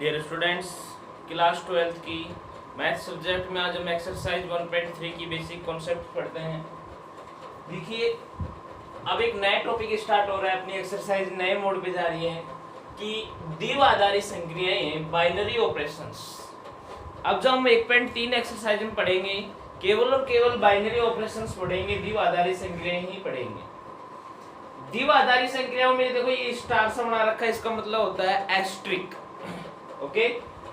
Dear students, class 12th की math subject में आज हम एक्सरसाइज 1.3 की बेसिक कॉन्सेप्ट पढ़ते हैं। देखिए, अब एक नया टॉपिक स्टार्ट हो रहा है, अपनी एक्सरसाइज नए मोड पे जा रही है कि द्विआधारी संक्रियाएं, बाइनरी ऑपरेशंस। अब जब हम 1.3 एक्सरसाइज में पढ़ेंगे, केवल और केवल बाइनरी ऑपरेशंस पढ़ेंगे, द्विआधारी संक्रियाएं ही पढ़ेंगे। द्विआधारी संक्रियाओं में देखो ये स्टार सा बना रखा है, इसका मतलब होता है एस्ट्रिक। ओके,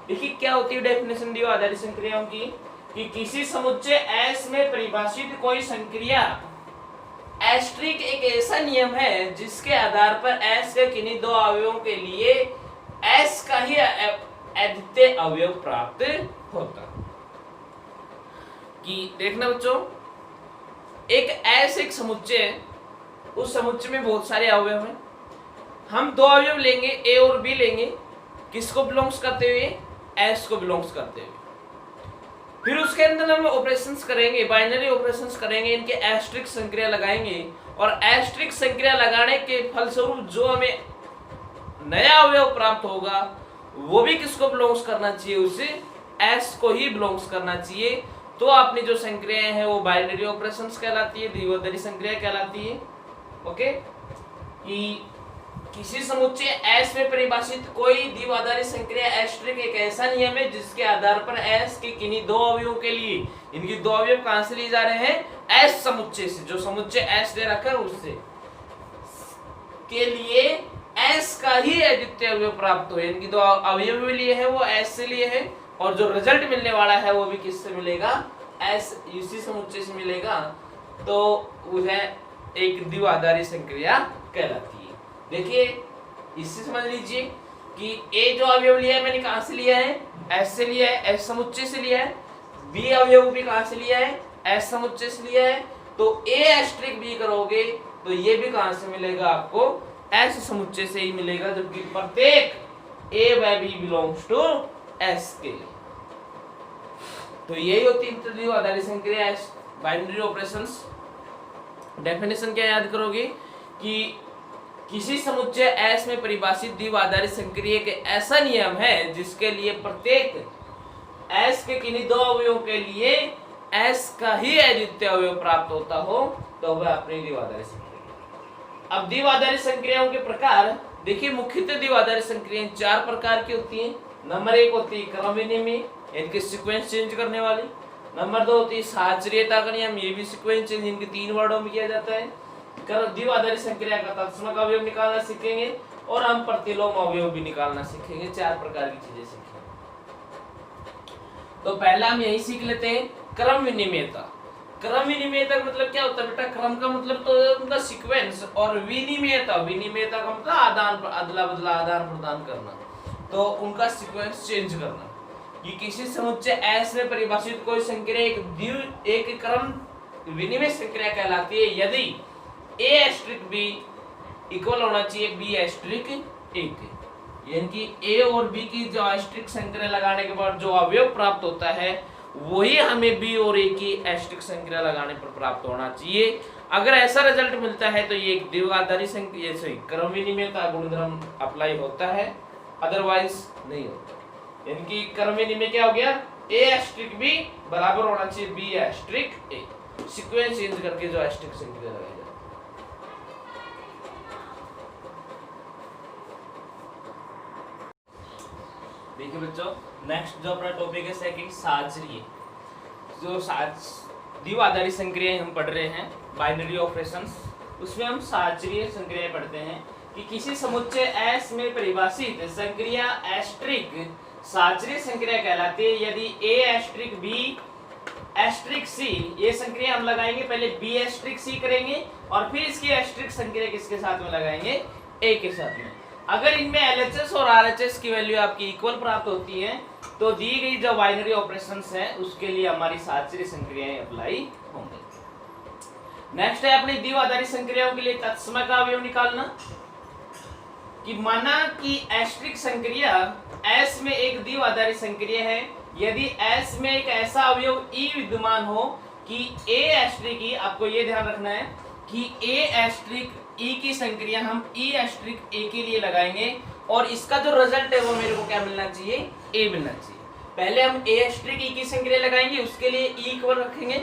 देखिए क्या होती है डेफिनेशन द्विआधारी संक्रियाओं की कि किसी समुच्चय S में परिभाषित कोई संक्रिया एस्ट्रिक एक ऐसा नियम है जिसके आधार पर S के किन्हीं दो अवयवों के लिए S का ही अद्वितीय अवयव प्राप्त होता। कि देखना बच्चों, एक समुच्चय है, उस समुच्चय में बहुत सारे अवयव हैं। हम दो अवयव लेंगे, ए और बी लेंगे, किसको बिलोंग्स करते हुए? एस को बिलोंग्स करते हुए। फिर उसके अंदर हम ऑपरेशंस करेंगे, बाइनरी ऑपरेशंस करेंगे, इनके एस्ट्रिक संक्रिया लगाएंगे और एस्ट्रिक संक्रिया लगाने के फलस्वरूप जो हमें नया अवयव प्राप्त होगा वो भी किसको बिलोंग्स करना चाहिए? उसे एस को ही बिलोंग्स करना चाहिए। तो अपनी जो संक्रियाएं हैं वो बाइनरी ऑपरेशंस कहलाती है, द्विआधारी संक्रिया कहलाती है। ओके, कि किसी समुच्चय S में परिभाषित कोई द्विआधारी संक्रिया एस्ट्रिक एक ऐसा नियम है जिसके आधार पर S के किन्हीं दो अवयवों के लिए, इनकी दो अवयव कहां से लिए जा रहे हैं? S समुच्चय से, जो समुच्चय S दे रखा है उससे के लिए S का ही अद्वितीय अवयव प्राप्त हो। इनकी दो अवयव भी लिए हैं वो S से लिए हैं और जो रिजल्ट मिलने वाला है वो भी किससे मिलेगा? S इसी समुच्चय से मिलेगा। तो वह एक द्विआधारी संक्रिया कहलाती है। देखिए, इससे समझ लीजिए कि ए जो अवयव लिया है मैंने कहां से लिया है? एस से लिया है, एस समुच्चय से लिया है। बी अवयव भी कहां से लिया है? एस समुच्चय से लिया है। तो ए एस्ट्रिक बी करोगे तो ये भी कहां से मिलेगा? आपको एस समुच्चय से ही मिलेगा, जबकि प्रत्येक ए व बी बिलोंग्स टू एस के। तो यही होती है द्विआधारी संक्रिया, बाइनरी ऑपरेशंस। डेफिनेशन क्या याद करोगे कि किसी समुच्चय S में परिभाषित द्विआधारी संक्रिया के ऐसा नियम है जिसके लिए प्रत्येक S के किन्हीं दो अवयवों के लिए S का ही अद्वितीय अवयव प्राप्त होता हो, तो वह अपनी द्विआधारी संक्रिया। अब द्विआधारी संक्रियाओं के प्रकार देखिए, मुख्यतः द्विआधारी संक्रियाएं चार प्रकार की होती हैं। नंबर 1 होती है क्रम विनिमय, इनके सीक्वेंस चेंज करने वाली। नंबर 2 होती है साहचर्यता का नियम, ये भी सीक्वेंस चेंज इनके 3 वर्डों में किया जाता है। द्विआधारी संक्रिया का तत्समक अवयव निकालना सीखेंगे और हम प्रतिलोम अवयव भी निकालना सीखेंगे। 4 प्रकार की चीजें सीखेंगे। तो पहला हम यही सीख लेते हैं, क्रम विनिमयता। क्रम विनिमयता का मतलब क्या होता है बेटा? क्रम का मतलब तो उनका सीक्वेंस, और विनिमयता, विनिमयता का मतलब अदला बदला, आदान प्रदान करना, तो उनका सीक्वेंस चेंज करना। कि किसी समुच्चय S में परिभाषित कोई संक्रिया एक क्रम विनिमय संक्रिया कहलाती है यदि A एस्ट्रिक B इक्वल होना चाहिए B एस्ट्रिक A के। यानी कि A और B की जो एस्ट्रिक संक्रिया लगाने के बाद जो अवयव प्राप्त होता है वही हमें B और A की एस्ट्रिक संक्रिया लगाने पर प्राप्त होना चाहिए। अगर ऐसा रिजल्ट मिलता है तो ये एक द्विआधारी संक्रिया से क्रम विनिमयता गुणधर्म अप्लाई होता है, अदरवाइज नहीं होता। यानी कि क्रम विनिमय क्या हो गया? A एस्ट्रिक B बराबर होना चाहिए B asterisk A। Sequence change करके जो एस्ट्रिक संक्रिया लगाई जाए। देखिए बच्चों, नेक्स्ट जो अपना टॉपिक है सेकंड, साहचर्य। जो द्विआधारी संक्रियाएं हम पढ़ रहे हैं, बाइनरी ऑपरेशंस, उसमें हम साहचर्य संक्रियाएं पढ़ते हैं कि किसी समुच्चय S में परिभाषित संक्रिया एस्ट्रिक साहचर्य संक्रिया कहलाती है यदि A asterisk B asterisk C, ये संक्रिया हम लगाएंगे, पहले B एस्ट्रिक C करेंगे और फिर इसकी एस्ट्रिक संक्रिया किसके साथ में लगाएंगे? A के साथ में। अगर इनमें LHS और RHS की वैल्यू आपकी इक्वल प्राप्त होती है तो दी गई जो बाइनरी ऑपरेशंस है उसके लिए हमारी साहचर्य संक्रियाएं अप्लाई होंगी। नेक्स्ट है अपनी द्विआधारी संक्रियाओं के लिए तत्समक का अवयव निकालना। कि माना कि एस्ट्रिक संक्रिया S में एक द्विआधारी संक्रिया है यदि S में एक ऐसा अवयव E विद्यमान हो कि A एस्ट्रिक E, आपको ये ध्यान रखना है कि ए एस्ट्रिक ई की संक्रिया हम ई एस्ट्रिक ए के लिए लगाएंगे और इसका जो रिजल्ट है वो मेरे को क्या मिलना चाहिए, ए मिलना चाहिए। पहले हम ए एस्ट्रिक ई की संक्रिया लगाएंगे, उसके लिए ई इक्वल रखेंगे,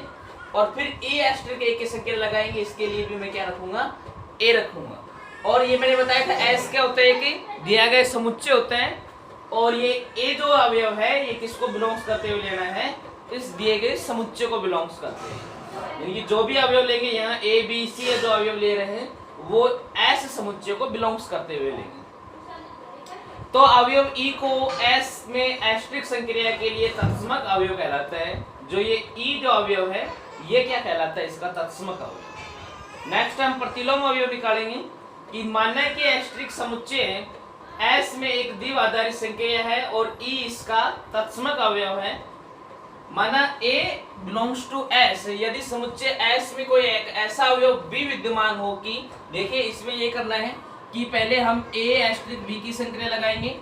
और फिर ए एस्ट्रिक ए की संक्रिया लगाएंगे, इसके लिए भी मैं क्या रखूंगा, ए रखूंगा। और ये मैंने बताया था एस क्या होता है कि दिया गया समुच्चय होता है, और ये ए जो अवयव है ये किसको बिलोंग्स करते हुए लेना है, इस दिए गए समुच्चय को बिलोंग्स करते हैं। यानी कि जो भी अवयव लेंगे यहाँ ए बी सी जो अवयव ले रहे हैं वो एस समुच्चय को बिलोंग्स करते हुए लेंगे। तो अवयव ई को एस में एस्ट्रिक संक्रिया के लिए तत्समक अवयव कहलाता है। जो ये ई जो अवयव है ये क्या कहलाता है, इसका तत्समक अवयव। नेक्स्ट हम प्रतिलोम अवयव निकालेंगे कि मानना है कि एस्ट्रिक समुच्चय एस में एक द्विआधारी संक्रिया है और ई इसका तत्समक अवयव है। माना A बिलोंग्स टू S, यदि समुच्चय S में कोई एक ऐसा अवयव भी विद्यमान हो कि देखिए इसमें ये करना है कि पहले हम A एस्ट्रिक B की संक्रिया लगाएंगे,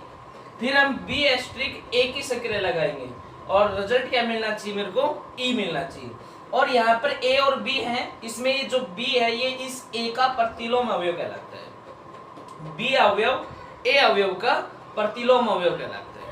फिर हम B एस्ट्रिक A की संक्रिया लगाएंगे, और रिजल्ट क्या मिलना चाहिए, मेरे को E मिलना चाहिए। और यहाँ पर A और B है, इसमें ये जो B है ये इस A का प्रतिलोम अवयव कहलाता है। B अवयव A अवयव का प्रतिलोम अवयव कहलाता है।